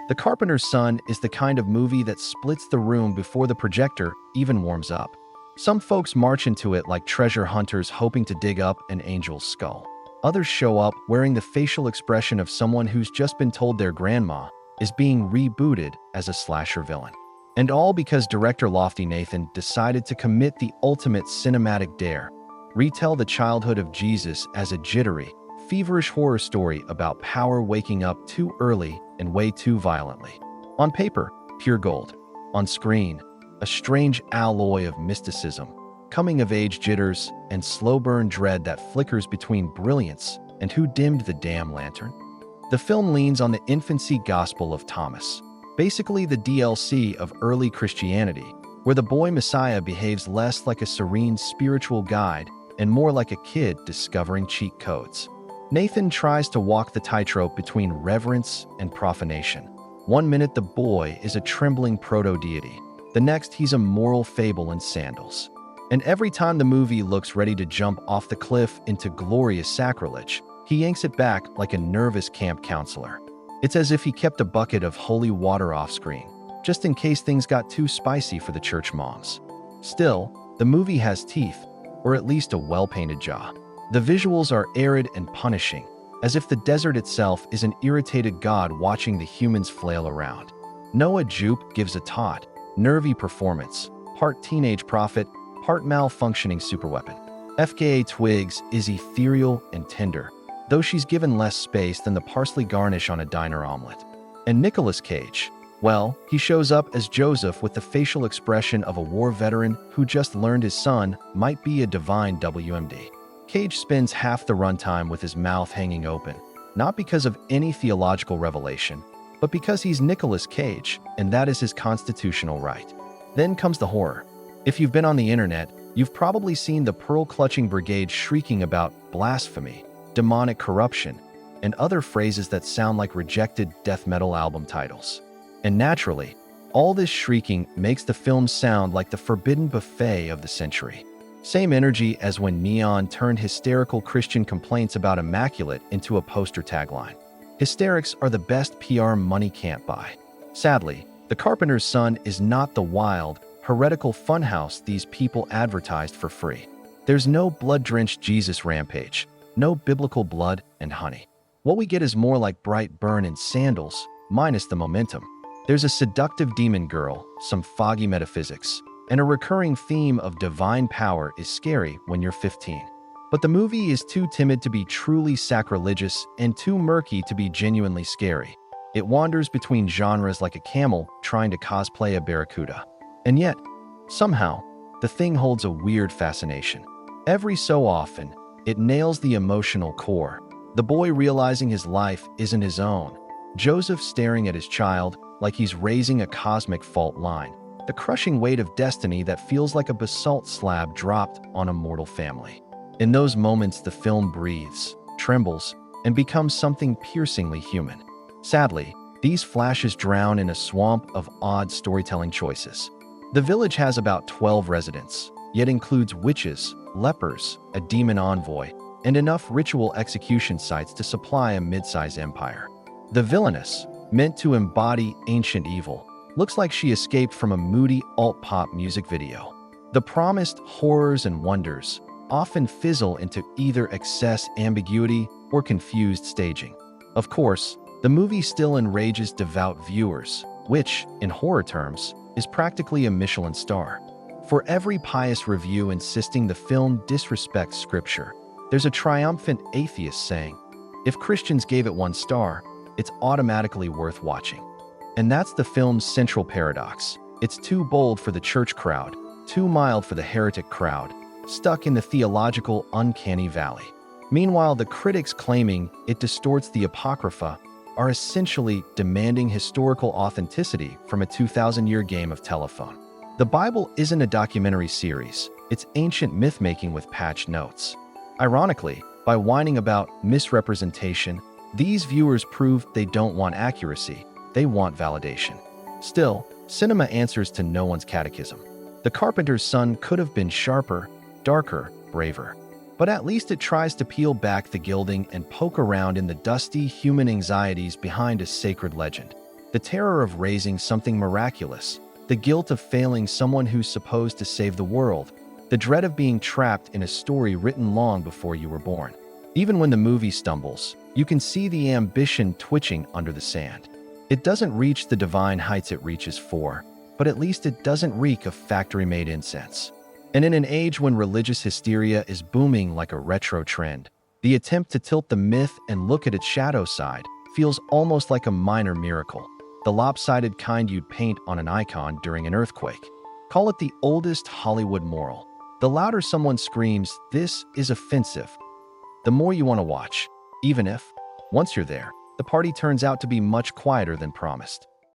The Carpenter's Son is the kind of movie that splits the room before the projector even warms up. Some folks march into it like treasure hunters hoping to dig up an angel's skull. Others show up wearing the facial expression of someone who's just been told their grandma is being rebooted as a slasher villain. And all because director Lofty Nathan decided to commit the ultimate cinematic dare, retell the childhood of Jesus as a jittery, feverish horror story about power waking up too early and way too violently. On paper, pure gold. On screen, a strange alloy of mysticism, coming-of-age jitters, and slow-burn dread that flickers between brilliance and who dimmed the damn lantern. The film leans on the infancy gospel of Thomas, basically the DLC of early Christianity, where the boy Messiah behaves less like a serene spiritual guide and more like a kid discovering cheat codes. Nathan tries to walk the tightrope between reverence and profanation. One minute the boy is a trembling proto-deity, the next he's a moral fable in sandals. And every time the movie looks ready to jump off the cliff into glorious sacrilege, he yanks it back like a nervous camp counselor. It's as if he kept a bucket of holy water off-screen, just in case things got too spicy for the church moms. Still, the movie has teeth, or at least a well-painted jaw. The visuals are arid and punishing, as if the desert itself is an irritated god watching the humans flail around. Noah Jupe gives a taut, nervy performance, part teenage prophet, part malfunctioning superweapon. FKA Twigs is ethereal and tender, though she's given less space than the parsley garnish on a diner omelet. And Nicolas Cage, well, he shows up as Joseph with the facial expression of a war veteran who just learned his son might be a divine WMD. Cage spends half the runtime with his mouth hanging open, not because of any theological revelation, but because he's Nicolas Cage, and that is his constitutional right. Then comes the horror. If you've been on the internet, you've probably seen the pearl-clutching brigade shrieking about blasphemy, demonic corruption, and other phrases that sound like rejected death metal album titles. And naturally, all this shrieking makes the film sound like the forbidden buffet of the century. Same energy as when Neon turned hysterical Christian complaints about immaculate into a poster tagline. Hysterics are the best PR money can't buy. Sadly, The Carpenter's Son is not the wild, heretical funhouse these people advertised for free. There's no blood-drenched Jesus rampage, no biblical blood and honey. What we get is more like bright burn in sandals, minus the momentum. There's a seductive demon girl, some foggy metaphysics, and a recurring theme of divine power is scary when you're 15. But the movie is too timid to be truly sacrilegious and too murky to be genuinely scary. It wanders between genres like a camel trying to cosplay a barracuda. And yet, somehow, the thing holds a weird fascination. Every so often, it nails the emotional core. The boy realizing his life isn't his own. Joseph staring at his child like he's raising a cosmic fault line. The crushing weight of destiny that feels like a basalt slab dropped on a mortal family. In those moments, the film breathes, trembles, and becomes something piercingly human. Sadly, these flashes drown in a swamp of odd storytelling choices. The village has about 12 residents, yet includes witches, lepers, a demon envoy, and enough ritual execution sites to supply a mid-size empire. The villainess, meant to embody ancient evil, looks like she escaped from a moody alt-pop music video. The promised horrors and wonders often fizzle into either excess ambiguity or confused staging. Of course, the movie still enrages devout viewers, which, in horror terms, is practically a Michelin star. For every pious review insisting the film disrespects scripture, there's a triumphant atheist saying, if Christians gave it 1 star, it's automatically worth watching. And that's the film's central paradox. It's too bold for the church crowd, too mild for the heretic crowd, stuck in the theological uncanny valley. Meanwhile, the critics claiming it distorts the Apocrypha are essentially demanding historical authenticity from a 2,000-year game of telephone. The Bible isn't a documentary series, it's ancient myth-making with patched notes. Ironically, by whining about misrepresentation, these viewers prove they don't want accuracy, they want validation. Still, cinema answers to no one's catechism. The Carpenter's Son could have been sharper, darker, braver. But at least it tries to peel back the gilding and poke around in the dusty human anxieties behind a sacred legend. The terror of raising something miraculous, the guilt of failing someone who's supposed to save the world, the dread of being trapped in a story written long before you were born. Even when the movie stumbles, you can see the ambition twitching under the sand. It doesn't reach the divine heights it reaches for, but at least it doesn't reek of factory-made incense. And in an age when religious hysteria is booming like a retro trend, the attempt to tilt the myth and look at its shadow side feels almost like a minor miracle, the lopsided kind you'd paint on an icon during an earthquake. Call it the oldest Hollywood moral. The louder someone screams, "This is offensive," the more you want to watch, even if, once you're there, the party turns out to be much quieter than promised.